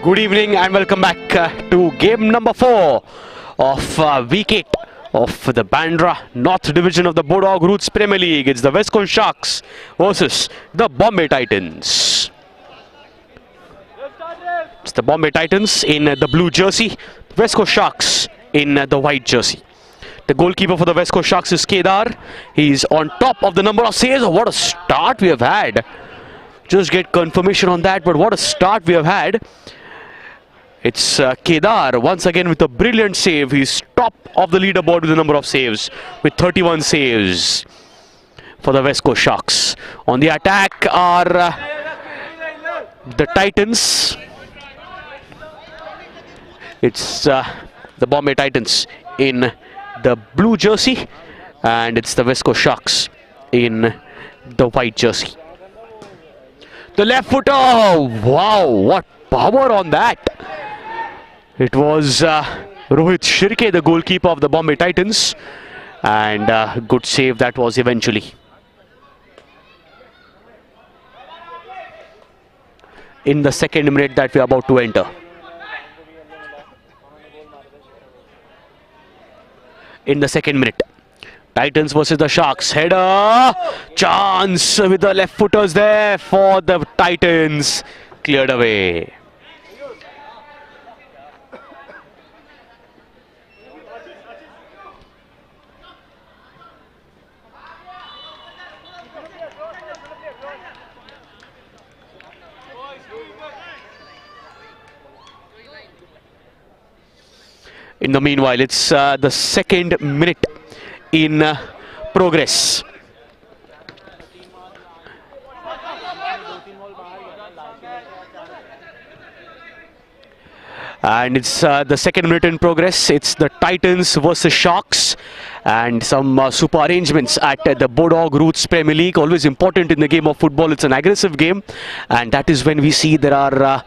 Good evening and welcome back to game number 4 of week 8 of the Bandra North Division of the Bodog Roots Premier League. It's the West Coast Sharks versus the Bombay Titans. It's the Bombay Titans in the blue jersey, West Coast Sharks in the white jersey. The goalkeeper for the West Coast Sharks is Kedar. He's on top of the number of saves. What a start we have had. Just get confirmation on that, but what a start we have had. It's Kedar once again with a brilliant save. He's top of the leaderboard with the number of saves with 31 saves for the West Coast Sharks. On the attack are the Titans. It's the Bombay Titans in the blue jersey, and it's the West Coast Sharks in the white jersey. The left footer, wow, what power on that. It was Rohit Shirke, the goalkeeper of the Bombay Titans, and good save that was eventually. In the second minute that we are about to enter. In the second minute, Titans versus the Sharks. Header, chance with the left footers there for the Titans. Cleared away. In the meanwhile, it's the second minute in progress. And it's the second minute in progress. It's the Titans versus Sharks, and some super arrangements at the Bodog Roots Premier League. Always important in the game of football. It's an aggressive game, and that is when we see there are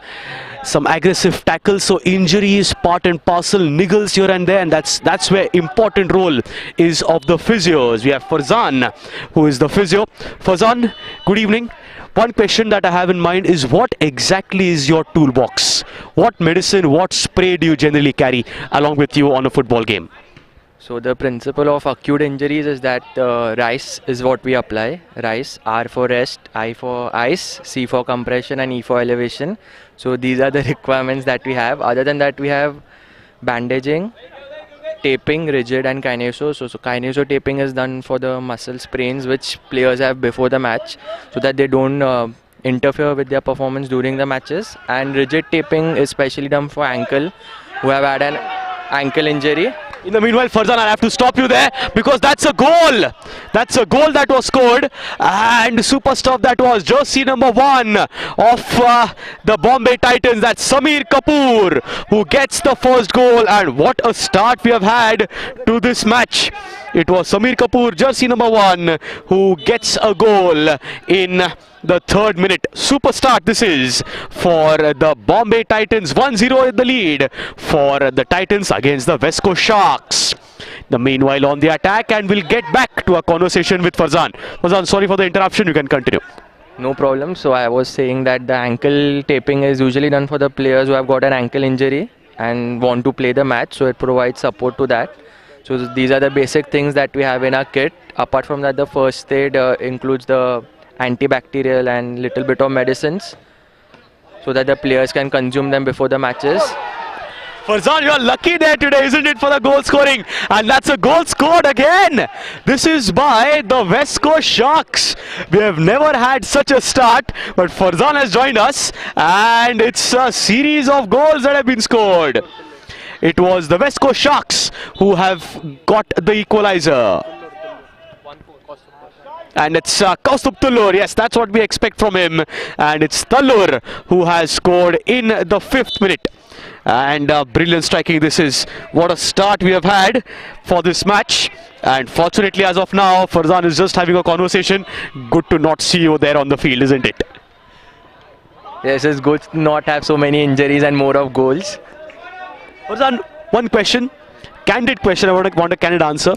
some aggressive tackles, so injuries part and parcel, niggles here and there, and that's where important role is of the physios. We have Farzan, who is the physio. Farzan, good evening. One question that I have in mind is, what exactly is your toolbox? What medicine, what spray do you generally carry along with you on a football game? So the principle of acute injuries is that RICE is what we apply. RICE, R for rest, I for ice, C for compression, and E for elevation. So these are the requirements that we have. Other than that, we have bandaging, taping, rigid, and kineso. So kineso taping is done for the muscle sprains which players have before the match, so that they don't interfere with their performance during the matches. And rigid taping is specially done for ankle, who have had an ankle injury. In the meanwhile, Farzan, I have to stop you there because that's a goal. That's a goal that was scored, and super stuff that was. Jersey number 1 of the Bombay Titans. That's Samir Kapoor who gets the first goal, and what a start we have had to this match. It was Samir Kapoor, jersey number 1, who gets a goal in the third minute. Super start this is for the Bombay Titans. 1-0 in the lead for the Titans against the West Coast Sharks. The meanwhile on the attack, and we'll get back to a conversation with Farzan. Farzan, sorry for the interruption, you can continue. No problem. So I was saying that the ankle taping is usually done for the players who have got an ankle injury and want to play the match, so it provides support to that. So these are the basic things that we have in our kit. Apart from that, the first aid includes the antibacterial and little bit of medicines, so that the players can consume them before the matches. Farzan, you are lucky there today, isn't it, for the goal scoring? And that's a goal scored again. This is by the West Coast Sharks. We have never had such a start, but Farzan has joined us, and it's a series of goals that have been scored. It was the West Coast Sharks who have got the equalizer. And it's Kaustup Tullur, yes, that's what we expect from him. And it's Tullur who has scored in the 5th minute. And brilliant striking this is. What a start we have had for this match. And fortunately, as of now, Farzan is just having a conversation. Good to not see you there on the field, isn't it? Yes, it's good to not have so many injuries and more of goals. Farzan, one question, candid question, I want a candid answer.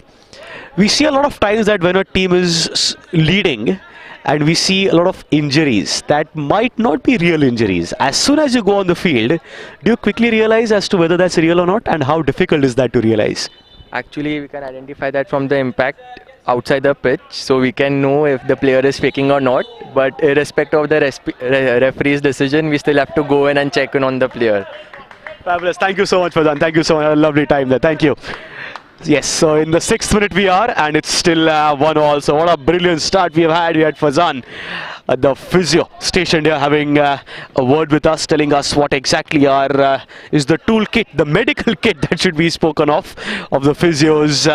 We see a lot of times that when a team is leading and we see a lot of injuries that might not be real injuries. As soon as you go on the field, do you quickly realize as to whether that's real or not, and how difficult is that to realize? Actually, we can identify that from the impact outside the pitch, so we can know if the player is faking or not. But irrespective of the referee's decision, we still have to go in and check in on the player. Fabulous. Thank you so much, Fazan. Thank you so much. A lovely time there. Thank you. Yes, so in the 6th minute we are, and it's still 1-1. So what a brilliant start we have had. We had Fazan at the physio station here having a word with us, telling us what exactly is the toolkit, the medical kit that should be spoken of the physios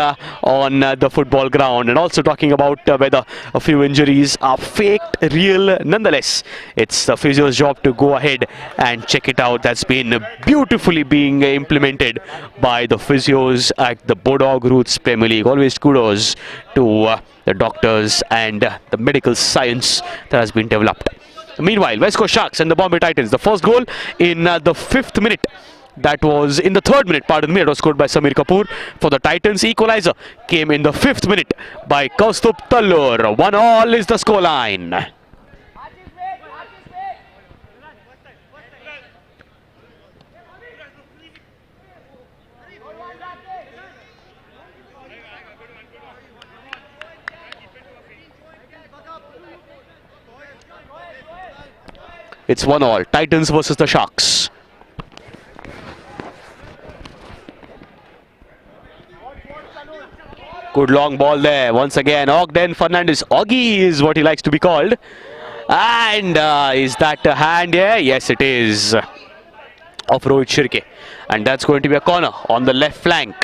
on the football ground, and also talking about whether a few injuries are faked, real. Nonetheless, it's the physio's job to go ahead and check it out. That's been beautifully being implemented by the physios at the Bodog Roots Premier League. Always kudos to the doctors and the medical science that has been developed. Meanwhile, West Coast Sharks and the Bombay Titans. The first goal in the 5th minute. That was in the 3rd minute, pardon me. It was scored by Samir Kapoor for the Titans. Equalizer came in the 5th minute by Kaustubh Tallur. 1-1 is the scoreline. It's 1-1. Titans versus the Sharks. Good long ball there. Once again, Ogden Fernandez. Oggy is what he likes to be called. And is that a hand here? Yes, it is. Of Rohit Shirke. And that's going to be a corner on the left flank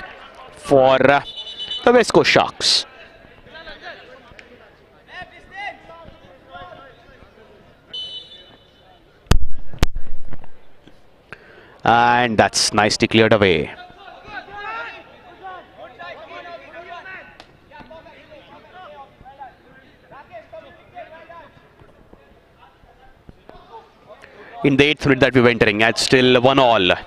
for the West Coast Sharks. And that's nicely cleared away. In the 8th minute that we were entering, at still 1-1.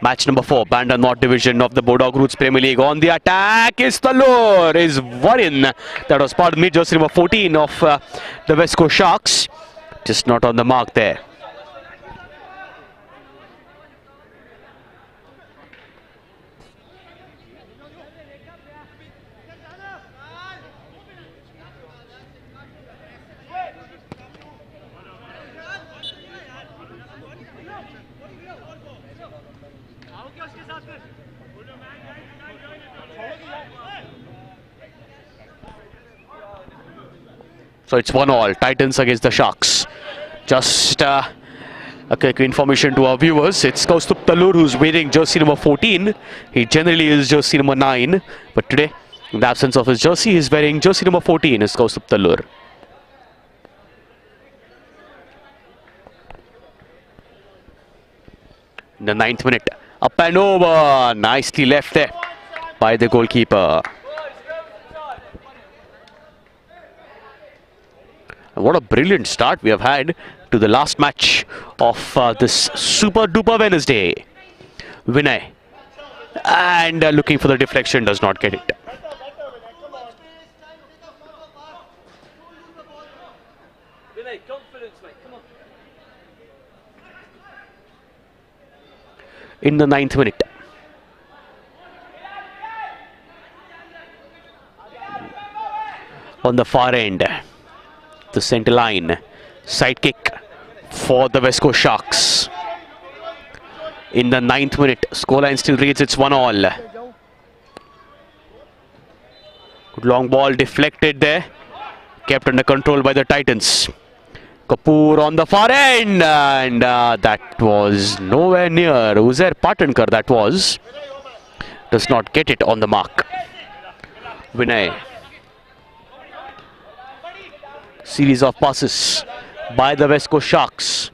Match number 4, Bandra North Division of the Bodog Roots Premier League. On the attack is Tallur, is Varin. That was, pardon me, jersey number 14 of the West Coast Sharks. Just not on the mark there. So it's 1-1, Titans against the Sharks. Just a quick information to our viewers. It's Kaustubh Tallur who's wearing jersey number 14. He generally is jersey number 9. But today, in the absence of his jersey, he's wearing jersey number 14 is Kaustubh Tallur. In the 9th minute, up and over. Nicely left there by the goalkeeper. What a brilliant start we have had to the last match of this super duper Wednesday. Vinay, and looking for the deflection, does not get it. Vinay, confidence, mate. Come on. In the 9th minute. On the far end. The centre line, side kick for the West Coast Sharks. In the 9th minute, scoreline still reads it's 1-1. Good long ball deflected there, kept under control by the Titans. Kapoor on the far end, and that was nowhere near. Uzair Patankar, that was. Does not get it on the mark. Vinay. Series of passes by the West Coast Sharks.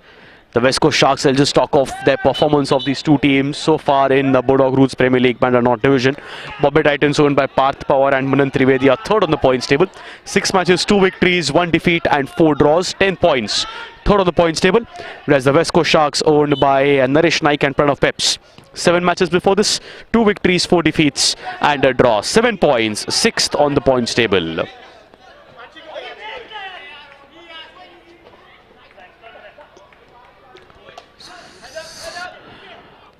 The West Coast Sharks, I'll just talk of their performance of these two teams so far in the Bodog Roots Premier League Bandra North Division. Bombay Titans, owned by Parth Pawar and Manan Trivedi, are 3rd on the points table. 6 matches, 2 victories, 1 defeat and 4 draws, 10 points. 3rd on the points table. Whereas the West Coast Sharks, owned by Naresh Naik and Pranav Peps. 7 matches before this, 2 victories, 4 defeats and a draw. 7 points, 6th on the points table.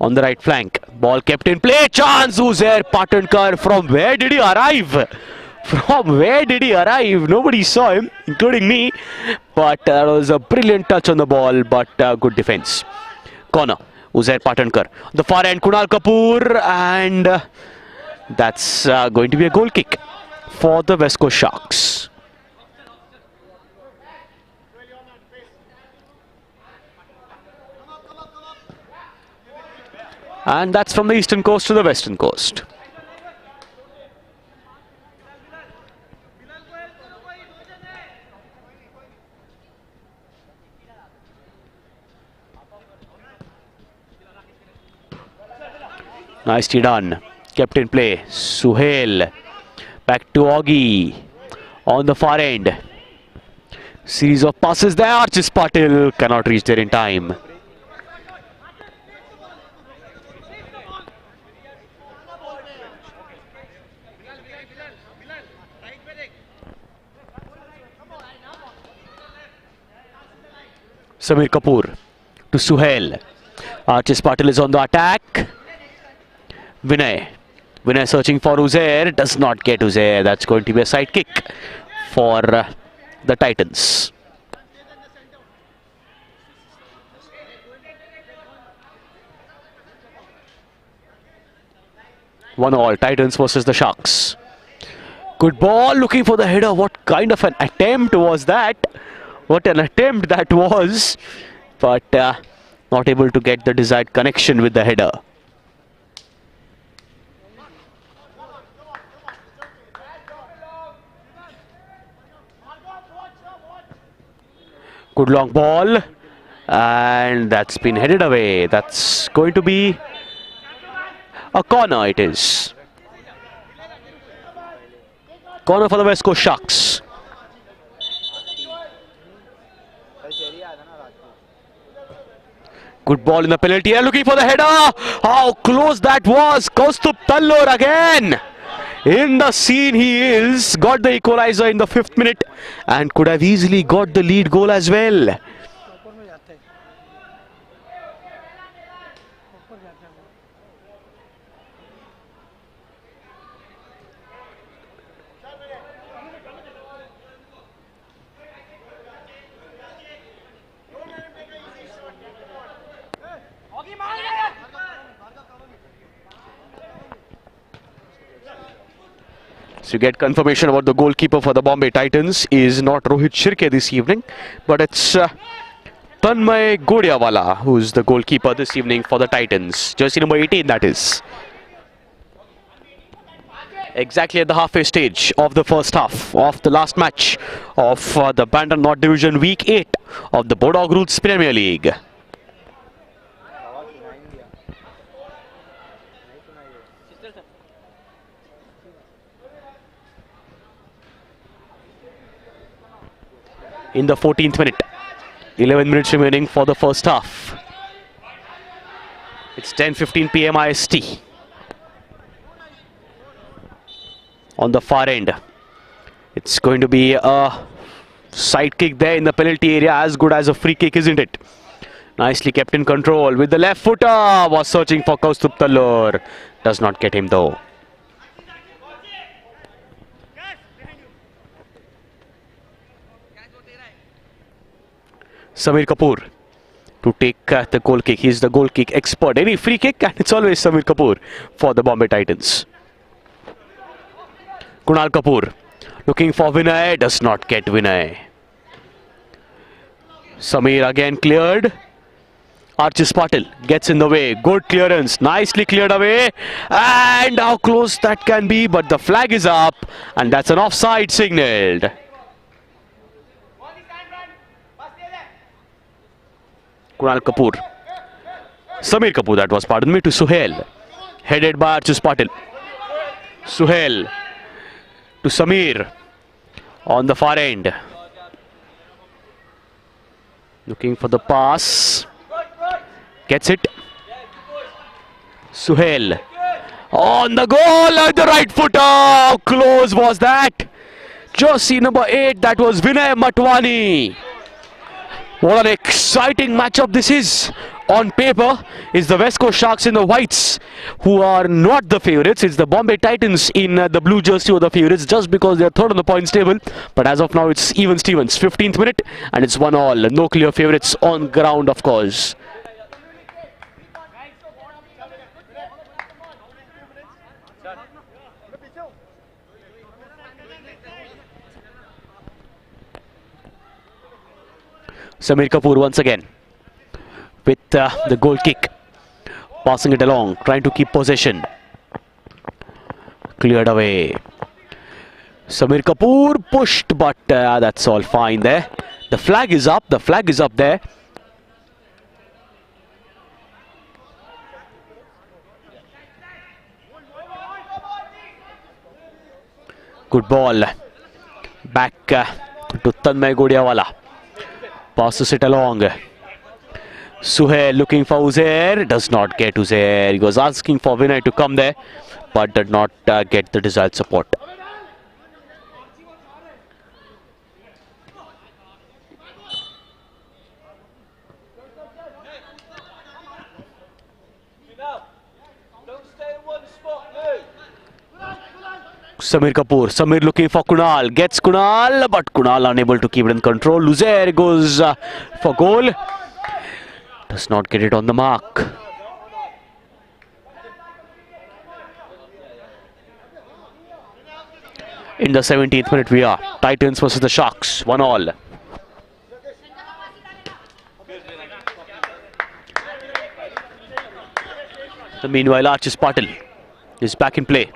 on the right flank. Ball kept in play. Chance. Uzair Patankar. From where did he arrive? From where did he arrive? Nobody saw him, including me. But that was a brilliant touch on the ball, but good defense. Corner. Uzair Patankar. The far end, Kunal Kapoor. And that's going to be a goal kick for the West Coast Sharks. And that's from the eastern coast to the western coast. Nicely done. Kept in play. Suhail. Back to Augie. On the far end. Series of passes there. Archis Patil cannot reach there in time. Samir Kapoor to Suhail. Archis Patil is on the attack. Vinay. Vinay searching for Uzair. Does not get Uzair. That's going to be a side kick for the Titans. One all. Titans versus the Sharks. Good ball. Looking for the header. What kind of an attempt was that? What an attempt that was. But not able to get the desired connection with the header. Good long ball, and that's been headed away. That's going to be a corner, it is. Corner for the West Coast Sharks. Good ball in the penalty area, looking for the header. How close that was. Kaustubh Tallur again. In the scene he is. Got the equalizer in the 5th minute and could have easily got the lead goal as well. So you get confirmation about the goalkeeper for the Bombay Titans is not Rohit Shirke this evening, but it's Tanmay Godiawala who's the goalkeeper this evening for the Titans. Jersey number 18, that is. Exactly at the halfway stage of the first half of the last match of the Bandra North Division Week 8 of the Bodog Roots Premier League. In the 14th minute, 11 minutes remaining for the first half. It's 10:15 PM IST. On the far end, it's going to be a side kick there in the penalty area, as good as a free kick, isn't it? Nicely kept in control with the left footer. Was searching for Kaustubh Tallur. Does not get him though. Samir Kapoor to take the goal kick. He's the goal kick expert. Any free kick and it's always Samir Kapoor for the Bombay Titans. Kunal Kapoor looking for Vinay. Does not get Vinay. Samir again cleared. Archis Patil gets in the way. Good clearance. Nicely cleared away. And how close that can be. But the flag is up. And that's an offside signalled. Kunal Kapoor. Samir Kapoor, that was, pardon me, to Suhail. Headed by Archis Patil. Suhail to Samir on the far end. Looking for the pass. Gets it. Suhail on the goal at the right footer. How close was that? Jersey number 8, that was Vinay Matwani. What an exciting matchup this is on paper is the West Coast Sharks in the whites, who are not the favourites. It's the Bombay Titans in the blue jersey who are the favourites, just because they're third on the points table. But as of now, it's even Stevens. 15th minute, and it's 1-1. No clear favourites on ground, of course. Samir Kapoor once again with the goal kick, passing it along, trying to keep possession. Cleared away. Samir Kapoor pushed, but that's all fine there. The flag is up. The flag is up there. Good ball. Back to Tanmay Godiawala. Passes it along. Suhail looking for Uzair. Does not get Uzair. He was asking for Vinay to come there, but did not get the desired support. Samir Kapoor. Samir looking for Kunal. Gets Kunal, but Kunal unable to keep it in control. Uzair goes for goal. Does not get it on the mark. In the 17th minute we are. Titans versus the Sharks. 1-1. Meanwhile, Archis Patil is back in play.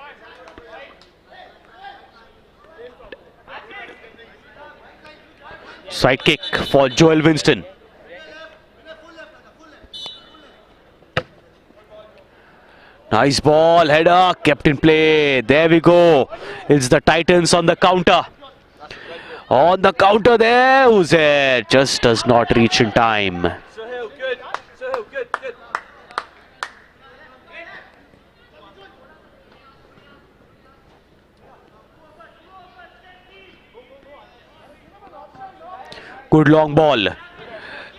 Side kick for Joel Winston. Nice ball, header, kept in play. There we go. It's the Titans on the counter. On the counter there, Uzair just does not reach in time. Good long ball.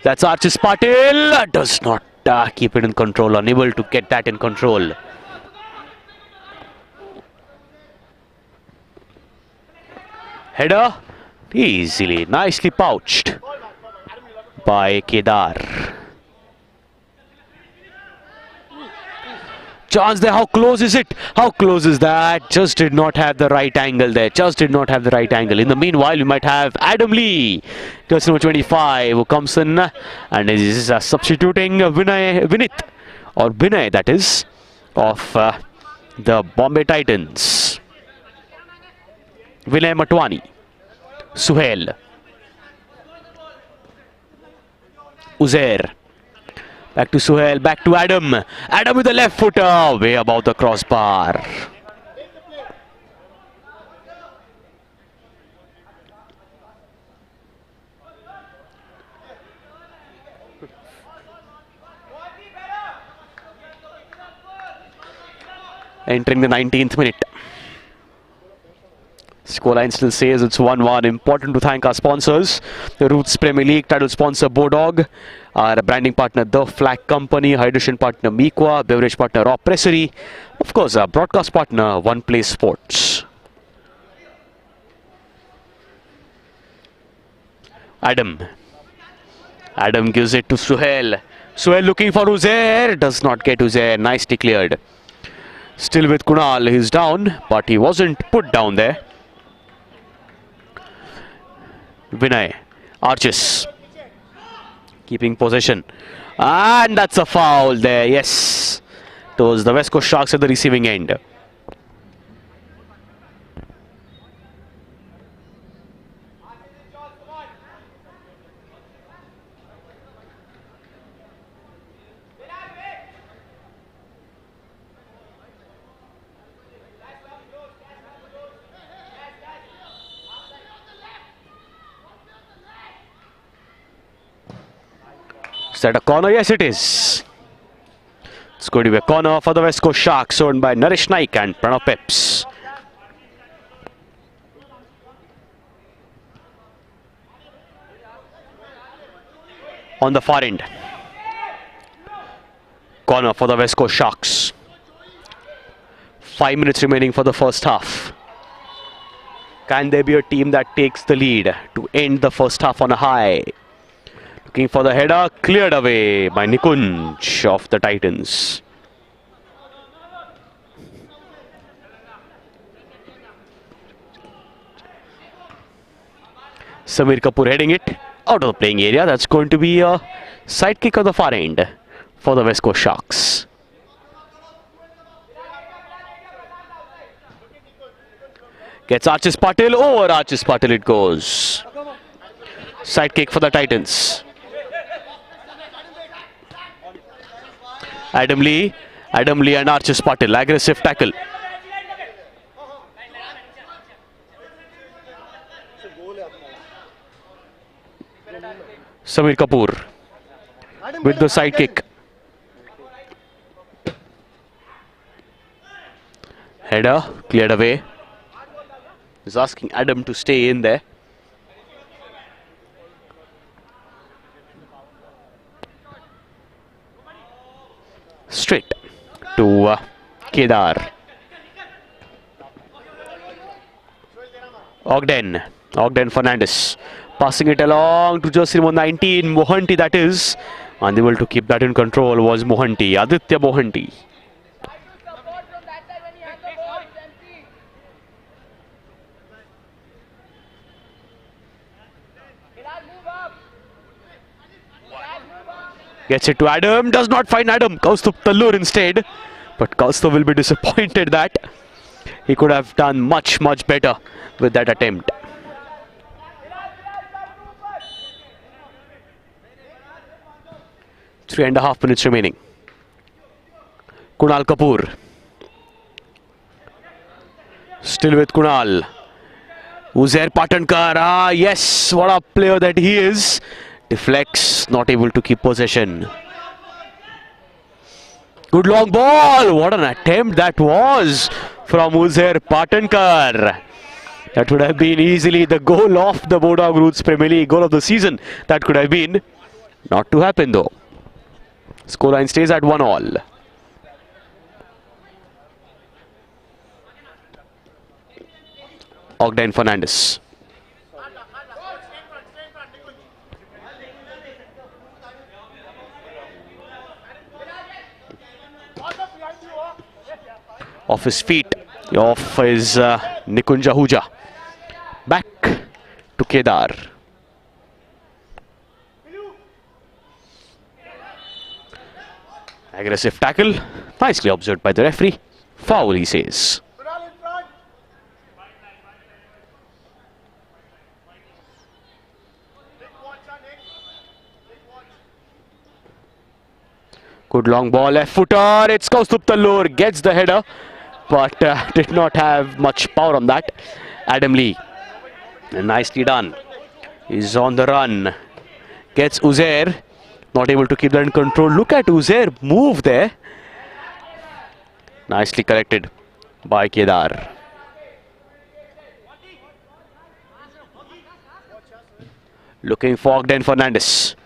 That's Archis Patil. Does not keep it in control. Unable to get that in control. Header. Easily. Nicely pouched by Kedar. Chance there. How close is it? How close is that? Just did not have the right angle there. Just did not have the right angle. In the meanwhile, we might have Adam Lee, jersey number 25, who comes in and is substituting Vinay, that is, of the Bombay Titans. Vinay Matwani. Suhail. Uzair. Back to Suhail, back to Adam. Adam with the left footer, way above the crossbar. Entering the 19th minute. Scoreline still says it's 1-1. Important to thank our sponsors. The Roots Premier League title sponsor Bodog, our branding partner The Flag Company, hydration partner Mequa, beverage partner Raw Pressery, of course our broadcast partner One Place Sports. Adam gives it to Suhail. Suhail looking for Uzair. Does not get Uzair. Nicely cleared. Still with Kunal. He's down, but he wasn't put down there. Vinay, Archis, keeping possession, and that's a foul there. Yes, towards the West Coast Sharks at the receiving end. Is that a corner? Yes, it is. It's going to be a corner for the West Coast Sharks, owned by Naresh Naik and Pranav Peps. On the far end. corner for the West Coast Sharks. 5 minutes remaining for the first half. Can there be a team that takes the lead to end the first half on a high? Looking for the header, cleared away by Nikunj of the Titans. Samir Kapoor heading it out of the playing area. That's going to be a side kick on the far end for the West Coast Sharks. Gets Archis Patil, over Archis Patil it goes. Side kick for the Titans. Adam Lee and Archis Patil, aggressive tackle. Samir Kapoor with the side kick. Header cleared away. He's asking Adam to stay in there. Straight to Kedar. Ogden Fernandez passing it along to jersey number 19, Mohanty that is. Unable to keep that in control was Mohanty, Aditya Mohanty. Gets it to Adam, does not find Adam. Kaustup Tallur instead. But Kaustup will be disappointed that he could have done much better with that attempt. Three and a half minutes remaining. Kunal Kapoor. Still with Kunal. Uzair Patankar. Yes, what a player that he is. Deflects, not able to keep possession. Good long ball. What an attempt that was from Uzair Patankar. That would have been easily the goal of the Bodog Roots Premier League, goal of the season. That could have been. Not to happen though. Scoreline stays at 1-1. Ogden Fernandez. Off his feet, off is Nikunj Ahuja. Back to Kedar. Aggressive tackle, nicely observed by the referee. Foul, he says. Good long ball, left footer. It's Kaustup Tallur, gets the header, but did not have much power on that. Adam Lee, nicely done. He's on the run. Gets Uzair, not able to keep that in control. Look at Uzair move there. Nicely collected by Kedar. Looking for Ogden Fernandez.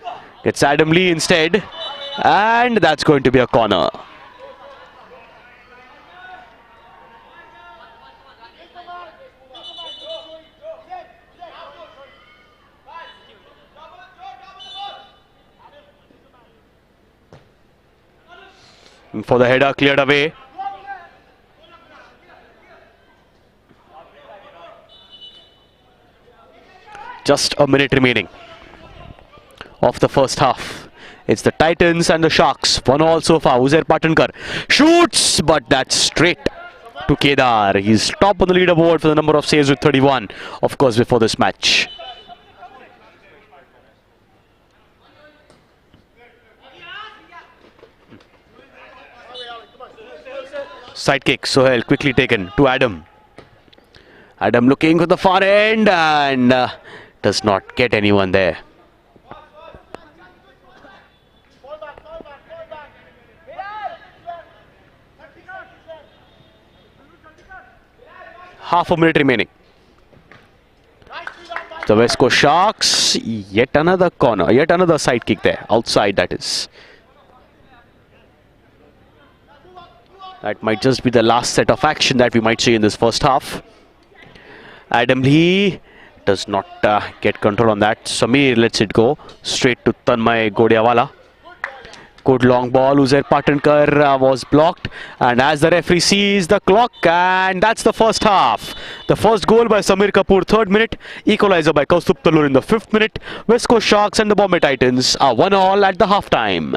Gets Adam Lee instead. And that's going to be a corner. And for the header, cleared away. Just a minute remaining of the first half. It's the Titans and the Sharks. 1-1 so far. Uzair Patankar shoots, but that's straight to Kedar. He's top on the leaderboard for the number of saves with 31, of course, before this match. Side kick, Sohail quickly taken to Adam. Adam looking for the far end and does not get anyone there. Half a minute remaining. The West Coast Sharks, yet another corner, yet another side kick there, outside that is. That might just be the last set of action that we might see in this first half. Adam Lee does not get control on that. Samir lets it go straight to Tanmay Godiawala. Good long ball. Uzair Patankar was blocked. And as the referee sees the clock, and that's the first half. The first goal by Samir Kapoor, 3rd minute. Equalizer by Kaustubh Talur in the 5th minute. West Coast Sharks and the Bombay Titans are 1-1 at the half-time.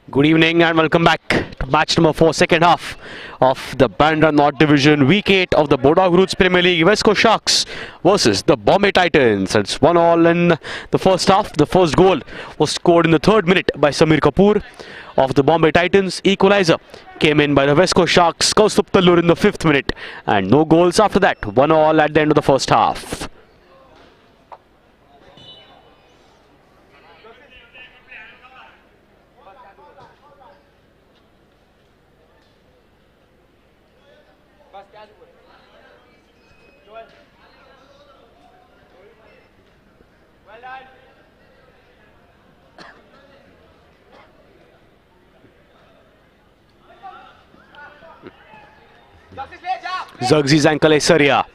Good evening and welcome back to match number 4, second half of the Bandra North Division, week 8 of the Bodog Roots Premier League. West Coast Sharks versus the Bombay Titans. It's 1-1 in the first half. The first goal was scored in the 3rd minute by Samir Kapoor of the Bombay Titans. Equalizer came in by the West Coast Sharks, Kaustubh Talur in the 5th minute, and no goals after that. 1-1 at the end of the first half. Zugzi's ankle is Saria.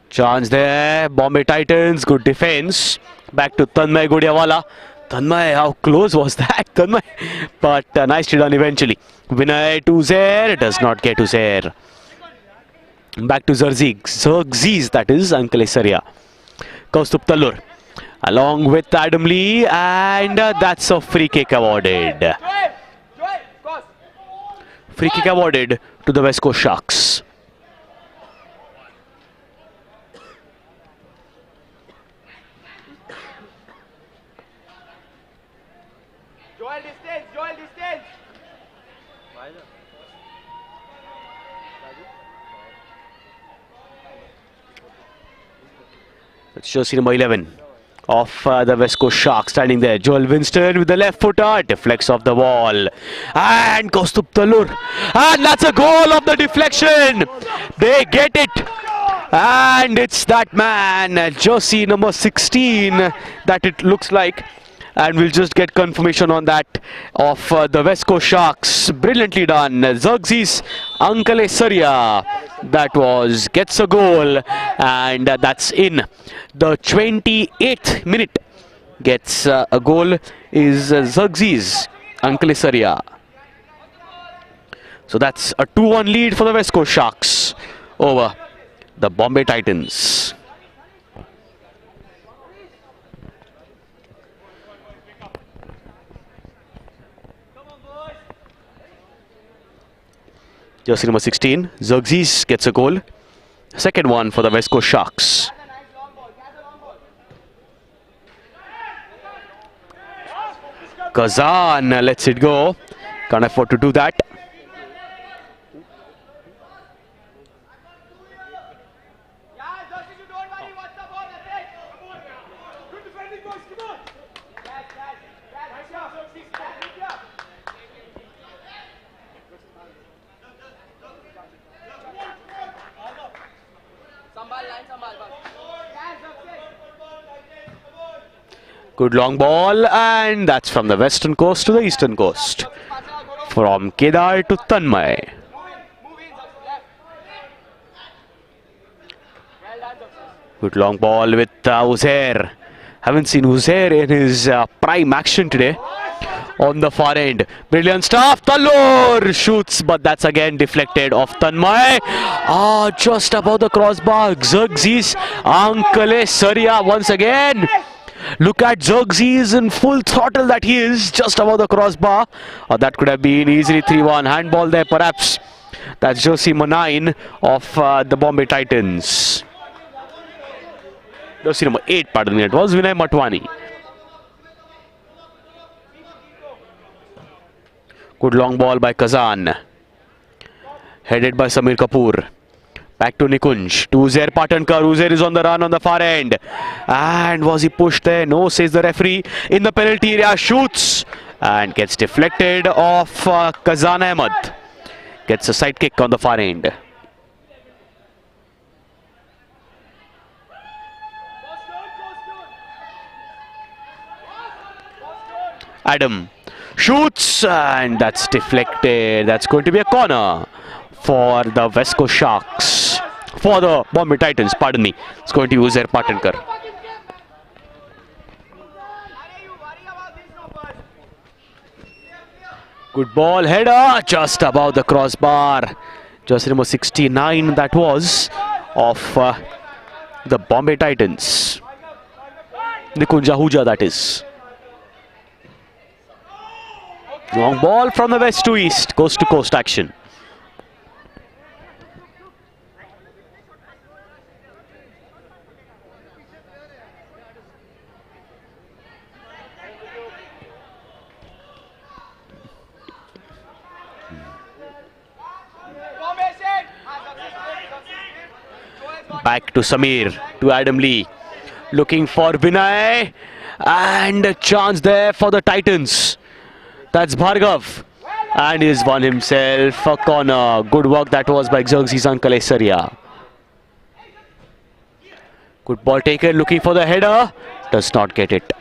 Chance there. Bombay Titans. Good defense. Back to Tanmay Gudiawala. Tanmay, how close was that? Tanmay. But nicely done eventually. Vinay to Zair. Does not get to Zair. Back to Zugzi's, that is, Ankle Saria. Kaustup Tallur. Along with Adam Lee. And that's a free kick awarded. Free kick awarded to the West Coast Sharks. Joel distance. That's jersey number 11 of the West Coast Sharks standing there. Joel Winston with the left footer, deflects off the wall. And Kaustup Tallur. And that's a goal of the deflection. They get it. And it's that man, jersey number 16, that it looks like. And we'll just get confirmation on that of the West Coast Sharks. Brilliantly done. Zugzi's Ankle Saria. That was, gets a goal. And that's in the 28th minute. Gets a goal is Zugzi's Ankle Saria. So that's a 2-1 lead for the West Coast Sharks over the Bombay Titans. Jersey number 16, Zugzi's gets a goal. Second one for the West Coast Sharks. Kazan lets it go. Can't afford to do that. Good long ball, and that's from the western coast to the eastern coast. From Kedar to Tanmay. Good long ball with Uzair. Haven't seen Uzair in his prime action today. On the far end. Brilliant stuff. Tallur shoots, but that's again deflected off Tanmay. Just above the crossbar. Zugzi's Ankle Saria once again. Look at Zugzi's in full throttle that he is, just above the crossbar. That could have been easily 3-1. Handball there perhaps. That's jersey number 9 of the Bombay Titans. Jersey number 8, pardon me, it was Vinay Matwani. Good long ball by Kazan. Headed by Samir Kapoor. Back to Nikunj, to Uzair Patankar. Uzair is on the run on the far end. And was he pushed there? No, says the referee. In the penalty area, shoots. And gets deflected off Kazan Ahmed. Gets a side kick on the far end. Adam shoots, and that's deflected. That's going to be a corner for the West Coast Sharks. For the Bombay Titans, pardon me. It's going to be Uzair Patankar. Good ball, header, just above the crossbar. Jersey number 69, that was, of the Bombay Titans. Nikunj Ahuja, that is. Long ball from the west to east, coast to coast action. Back to Samir, to Adam Lee. Looking for Vinay. And a chance there for the Titans. That's Bhargav. And he's won himself a corner. Good work that was by Xerxes and Kalesaria. Good ball taken, looking for the header. Does not get it.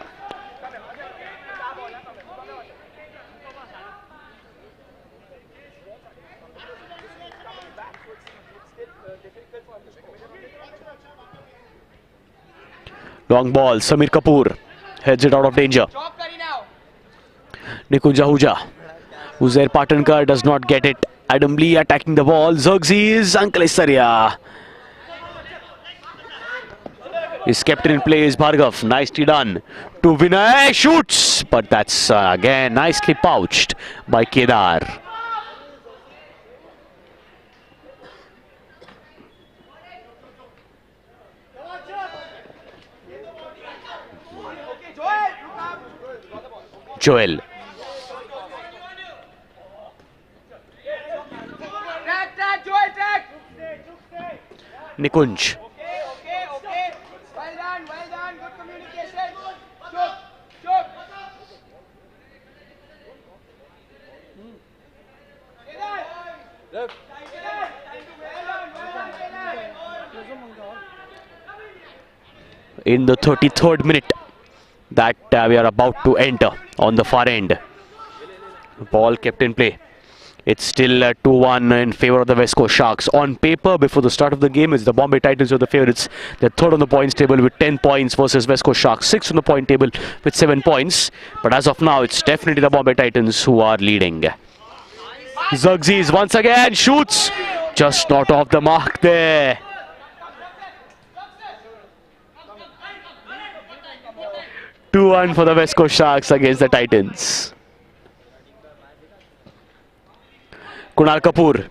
Long ball, Samir Kapoor heads it out of danger. Nikunj Ahuja. Uzair Patankar does not get it. Adam Lee attacking the ball. Xerxes and Kalesaria. His captain in play is Bhargav. Nicely done. To Vinay, shoots. But that's again nicely pouched by Kedar. Joel. Nikunj. Well done, good communication. In the 33rd minute that we are about to enter on the far end. Ball kept in play. It's still 2-1 in favour of the West Coast Sharks. On paper, before the start of the game, it's the Bombay Titans who are the favourites. They're third on the points table with 10 points versus West Coast Sharks, sixth on the point table with 7 points. But as of now, it's definitely the Bombay Titans who are leading. Xerxes once again shoots. Just not off the mark there. Two-1 for the West Coast Sharks against the Titans. Kunal Kapoor.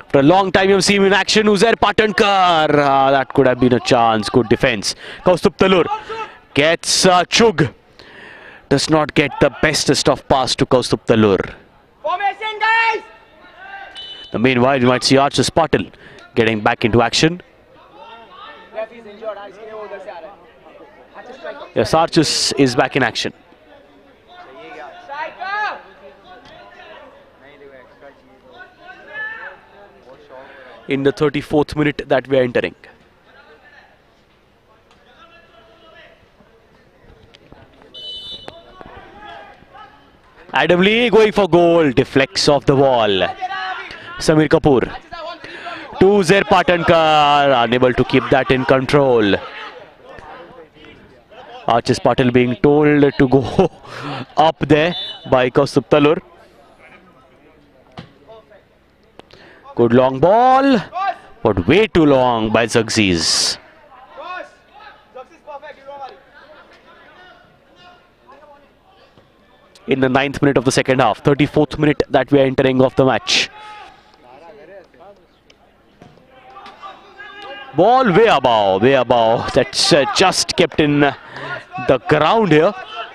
For a long time you've seen him in action. Uzair Patankar. That could have been a chance. Good defense. Kaustubh Talur gets Chug. Does not get the bestest of pass to Kaustubh Talur. Formation, guys! The meanwhile, you might see Archus Patil getting back into action. Yes, Archus is back in action. In the 34th minute that we are entering. Adam Lee going for goal, deflects off the wall. Samir Kapoor to Uzair Patankar, unable to keep that in control. Archus Patil being told to go up there by Kaustubh Talur. Good long ball, but way too long by Xerxes. In the 9th minute of the second half, 34th minute that we are entering of the match. Ball way above. That's just kept in the ground here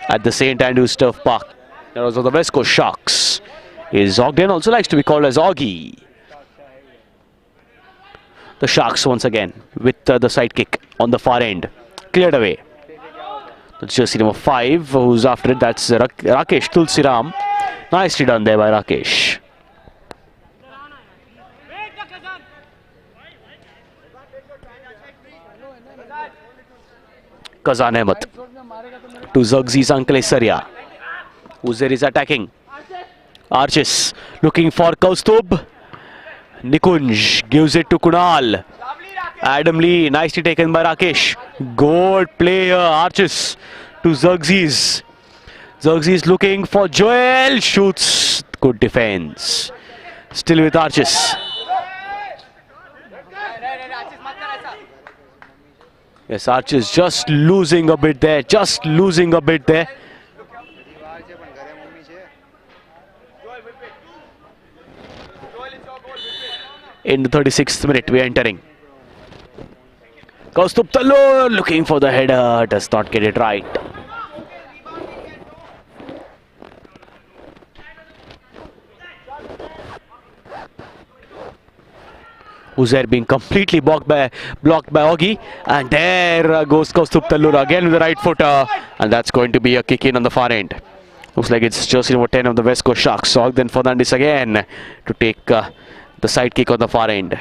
at the St. Andrews Turf Park. That was of the West Coast Sharks. Is Ogden also likes to be called as Augie. The Sharks once again with the side kick on the far end. Cleared away. That's jersey number 5. Who's after it? That's Rakesh Tulsiram. Nicely done there by Rakesh. Kazan Ahmed to Xerxes and Kalesaria. Uzair is attacking. Archis looking for Kaustubh. Nikunj gives it to Kunal. Adam Lee, nicely taken by Rakesh. Good play here, Archis to Xerxes. Xerxes looking for Joel. Shoots. Good defense. Still with Archis. Yes, Archis just losing a bit there. In the 36th minute, we are entering. Kaustubh Talur looking for the header, does not get it right. Uzair being completely blocked by Augie, and there goes Kaustubh Talur again with the right footer, and that's going to be a kick in on the far end. Looks like it's jersey number 10 of the West Coast Sharks. Ogden Fernandez again to take the side kick on the far end.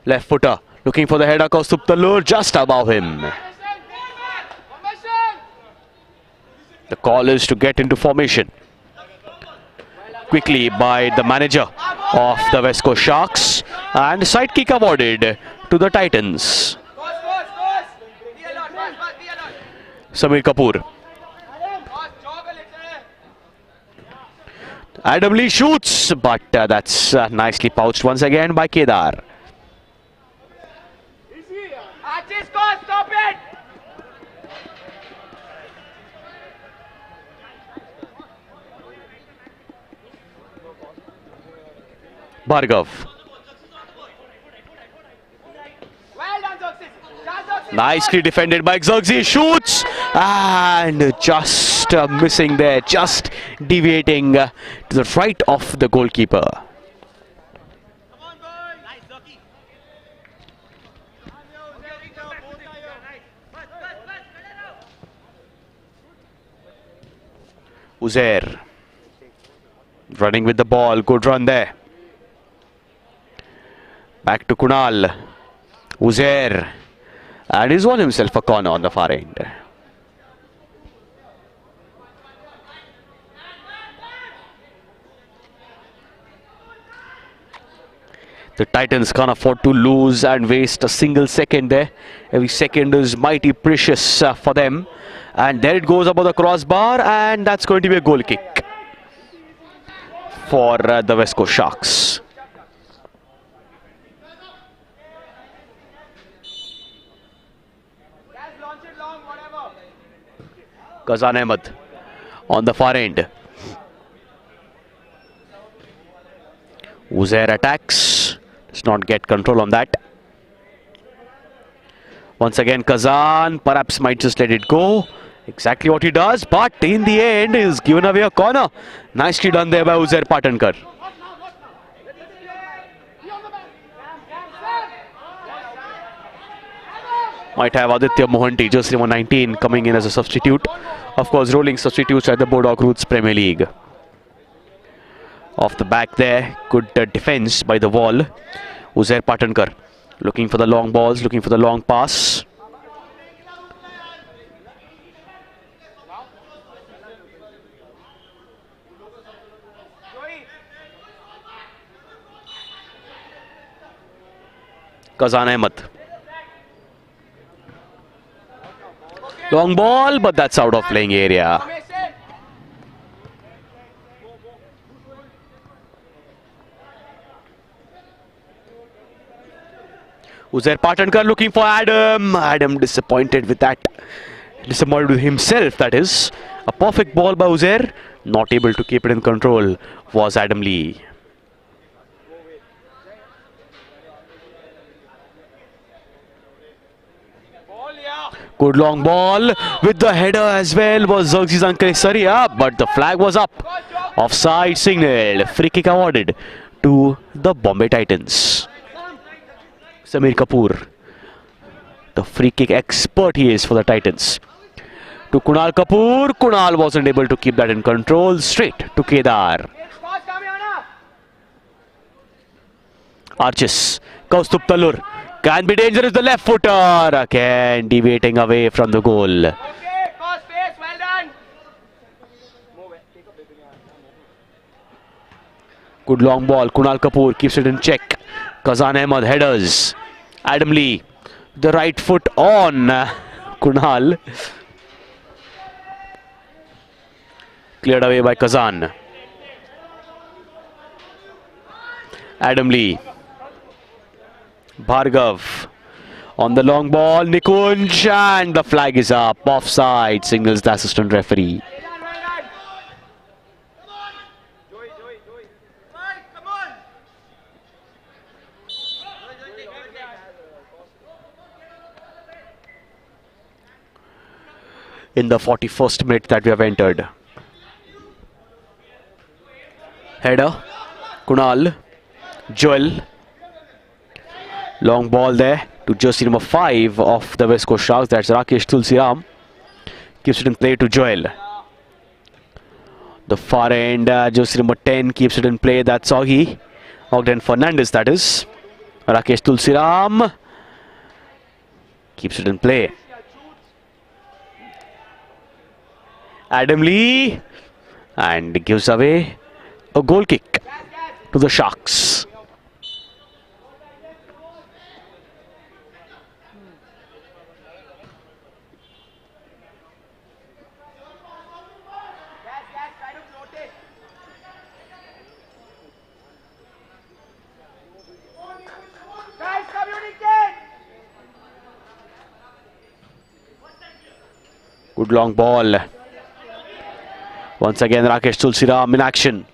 Left footer looking for the header. Kaustup Talur just above him. The call is to get into formation quickly by the manager of the West Coast Sharks, and side kick awarded to the Titans. Samir Kapoor. Adam Lee shoots, but that's nicely pouched once again by Kedar. Stop it! Bhargav. Well done, Xerxes. Nicely defended by Xerxes. Shoots and just missing there, just deviating to the right of the goalkeeper. Uzair running with the ball. Good run there. Back to Kunal. Uzair. And he's won himself a corner on the far end. The Titans can't afford to lose and waste a single second there. Every second is mighty precious for them. And there it goes above the crossbar, and that's going to be a goal kick for the West Coast Sharks. Kazan Ahmed on the far end. Uzair attacks. Does not get control on that. Once again, Kazan perhaps might just let it go. Exactly what he does, but in the end he's given away a corner. Nicely done there by Uzair Patankar. Might have Aditya Mohanty, jersey number 19, coming in as a substitute. Of course, rolling substitutes at the Bodog Roots Premier League. Off the back there, good defense by the wall. Uzair Patankar looking for the long balls, looking for the long pass. Kazan Ahmed. Long ball, but that's out of playing area. Uzair Patankar looking for Adam. Adam disappointed with that. Disappointed with himself, that is. A perfect ball by Uzair. Not able to keep it in control was Adam Lee. Good long ball with the header as well was Xerxes Saria, but the flag was up. Offside signal. Free kick awarded to the Bombay Titans. Samir Kapoor, the free kick expert he is for the Titans. To Kunal Kapoor. Kunal wasn't able to keep that in control. Straight to Kedar. Arches. Kaustup Talur. Can be dangerous, the left footer. Again deviating away from the goal. Okay, cross space, well done. Good long ball. Kunal Kapoor keeps it in check. Kazan Ahmed headers. Adam Lee, the right foot on Kunal. Cleared away by Kazan. Adam Lee. Bhargav on the long ball. Nikunj, and the flag is up. Offside signals the assistant referee. In the 41st minute that we have entered. Header. Kunal. Joel. Long ball there to jersey number 5 of the West Coast Sharks. That's Rakesh Tulsiram. Keeps it in play to Joel. The far end, jersey number 10 keeps it in play. That's Ogden Fernandez, that is. Rakesh Tulsiram keeps it in play. Adam Lee, and gives away a goal kick to the Sharks. Try to float it. Guys, communicate. Good long ball. Once again, Rakesh Tulsiram in action.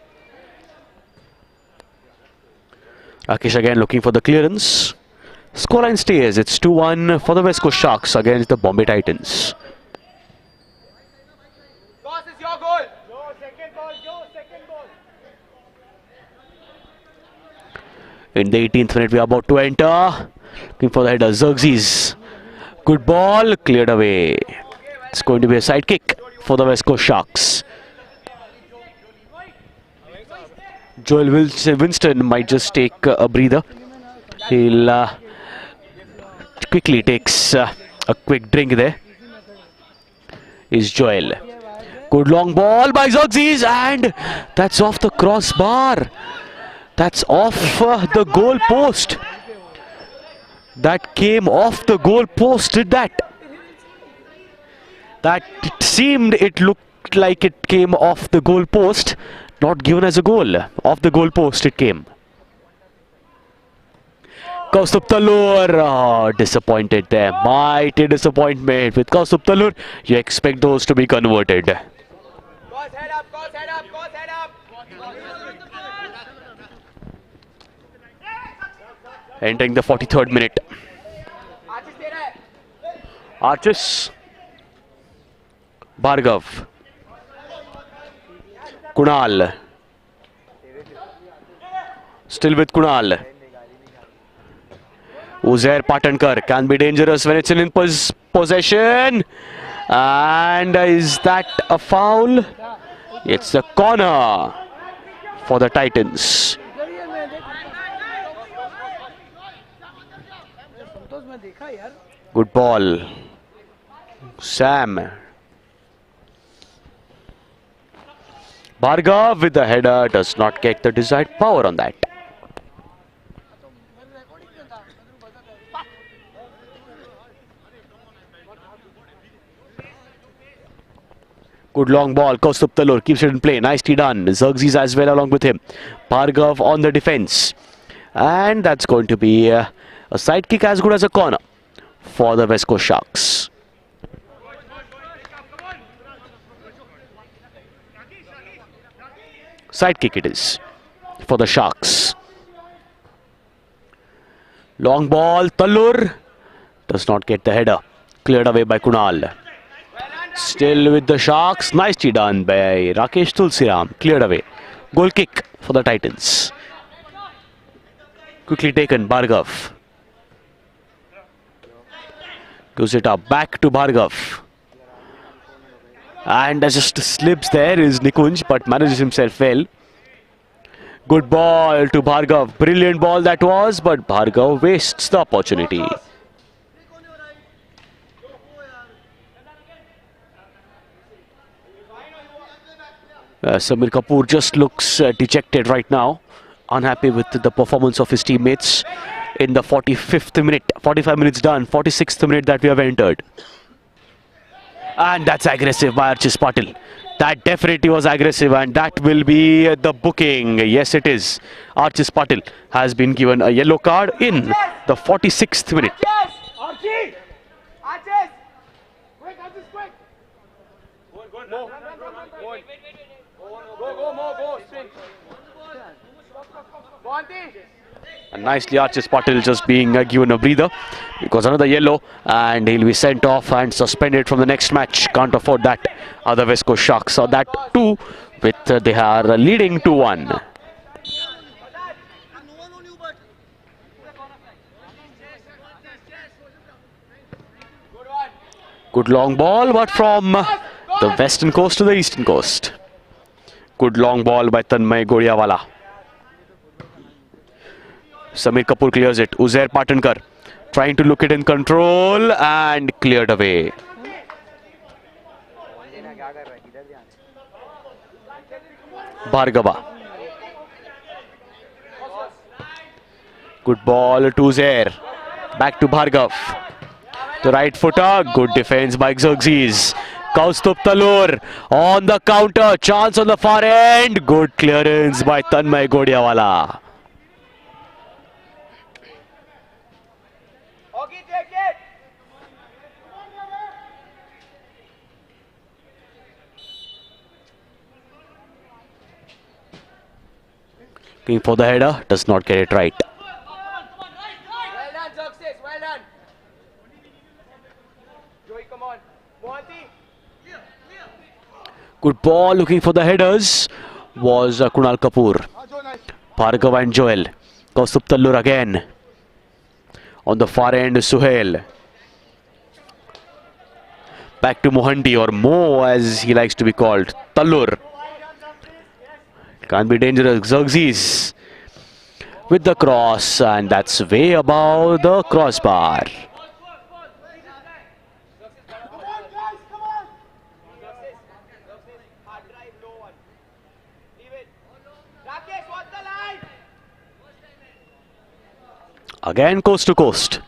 Rakesh again looking for the clearance. Scoreline stays. It's 2-1 for the West Coast Sharks against the Bombay Titans. Boss, is your goal. Go, second ball, second ball. In the 18th minute, we are about to enter. Looking for the header, Xerxes. Good ball, cleared away. It's going to be a side kick for the West Coast Sharks. Joel Winston might just take a breather. He'll quickly takes a quick drink there. Is Joel. Good long ball by Xerxes, and that's off the crossbar. That's off the goal post. That came off the goal post, did that? It looked like it came off the goal post. Not given as a goal. Off the goal post it came. Kaustup Talur, disappointed there. Mighty disappointment with Kaustup Talur. You expect those to be converted. Boss, head up, boss, head up, boss, head up. Entering the 43rd minute. Archie, stay there. Archis. Bhargav. Kunal. Still with Kunal. Uzair Patankar can be dangerous when it's in possession. And is that a foul? It's a corner for the Titans. Good ball. Sam. Bhargav with the header does not get the desired power on that. Good long ball. Kaustup Talur keeps it in play. Nicely done. Xerxes as well along with him. Bhargav on the defense. And that's going to be a side kick as good as a corner for the West Coast Sharks. Side kick it is for the Sharks. Long ball. Talur does not get the header. Cleared away by Kunal. Still with the Sharks. Nicely done by Rakesh Tulsiram. Cleared away. Goal kick for the Titans. Quickly taken. Bhargav. Goes it up. Back to Bhargav. And just slips there is Nikunj, but manages himself well. Good ball to Bhargav. Brilliant ball that was, but Bhargav wastes the opportunity. Samir Kapoor just looks dejected right now. Unhappy with the performance of his teammates in the 45th minute. 45 minutes done. 46th minute that we have entered. And that's aggressive by Archis Patil. That definitely was aggressive, and that will be the booking. Yes, it is. Archis Patil has been given a yellow card in the 46th minute. Archie! Archie! Quick, Archie, quick! Go, go, spin. Go, Auntie! And nicely Archis Patil just being given a breather because another yellow, and he'll be sent off and suspended from the next match. Can't afford that. Other West Coast Sharks saw that too, with they are leading 2-1. Good long ball, but from the western coast to the eastern coast. Good long ball by Tanmay Godiawala. Samir Kapoor clears it. Uzair Patankar trying to look it in control and cleared away. Bhargava. Good ball to Uzair. Back to Bhargav. The right footer. Good defense by Xerxes. Kaustup Talur on the counter. Chance on the far end. Good clearance by Tanmay Godiawala. Hockey, take it. Looking for the header. Does not get it right. Well done, Xerxes. Well done. Joey, come on. Mohanty. Good ball. Looking for the headers was Kunal Kapoor. Bhargav and Joel. Kaustup Talur again. On the far end, Suhail. Back to Mohanty, or Mo as he likes to be called. Talur. Can't be dangerous. Xerxes with the cross, and that's way above the crossbar. Come on, guys, come on. Xerxes. Hard drive, low one. Leave it. Rakesh, what's the line? Again coast to coast.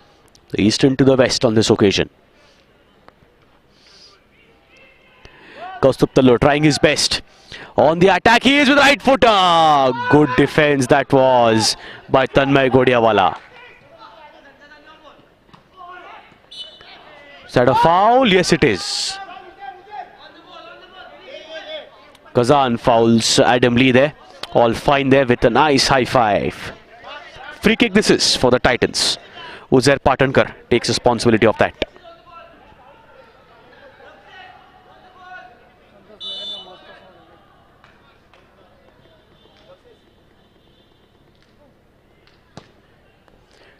The eastern to the west on this occasion. Kaustup Talur trying his best. On the attack, he is with right footer. Good defense that was by Tanmay Godiawala. Is that a foul? Yes, it is. Kazan fouls Adam Lee there. All fine there with a nice high five. Free kick this is for the Titans. Uzair Patankar takes responsibility of that.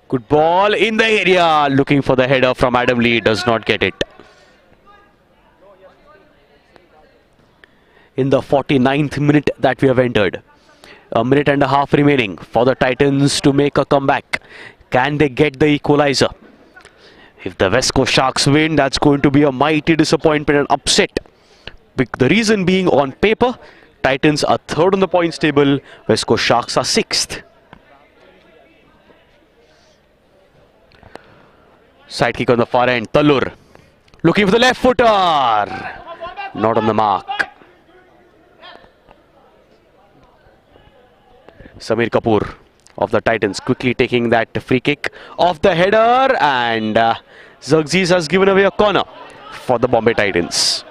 Good ball in the area. Looking for the header from Adam Lee. Does not get it. In the 49th minute that we have entered. A minute and a half remaining for the Titans to make a comeback. Can they get the equalizer? If the West Coast Sharks win, that's going to be a mighty disappointment and upset. The reason being, on paper, Titans are third on the points table. West Coast Sharks are sixth. Side kick on the far end. Talur looking for the left footer. Not on the mark. Samir Kapoor of the Titans quickly taking that free kick off the header, and Xerxes has given away a corner for the Bombay Titans.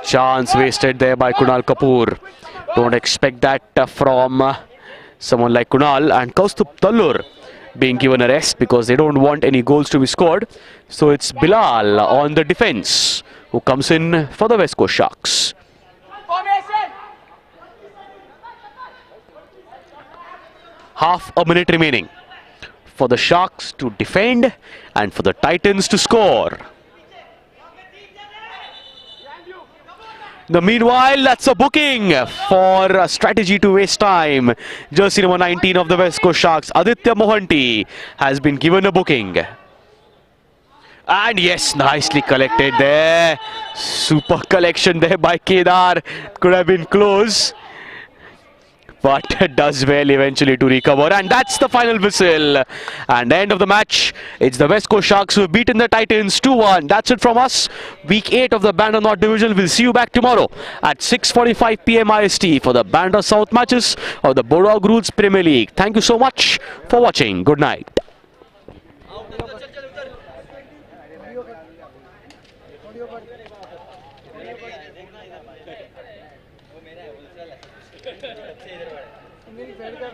Chance wasted there by Kunal Kapoor. Don't expect that from someone like Kunal. And Kaustup Talur being given a rest because they don't want any goals to be scored. So it's Bilal on the defense who comes in for the West Coast Sharks. Formation. Half a minute remaining for the Sharks to defend and for the Titans to score. Meanwhile, that's a booking for a strategy to waste time. Jersey number 19 of the West Coast Sharks, Aditya Mohanty, has been given a booking. And yes, nicely collected there. Super collection there by Kedar. Could have been close, but does well eventually to recover. And that's the final whistle. And end of the match. It's the West Coast Sharks who have beaten the Titans 2-1. That's it from us. Week 8 of the Bandra North Division. We'll see you back tomorrow at 6:45 PM IST for the Bandra South matches of the Bodog Roots Premier League. Thank you so much for watching. Good night. मेरी side कर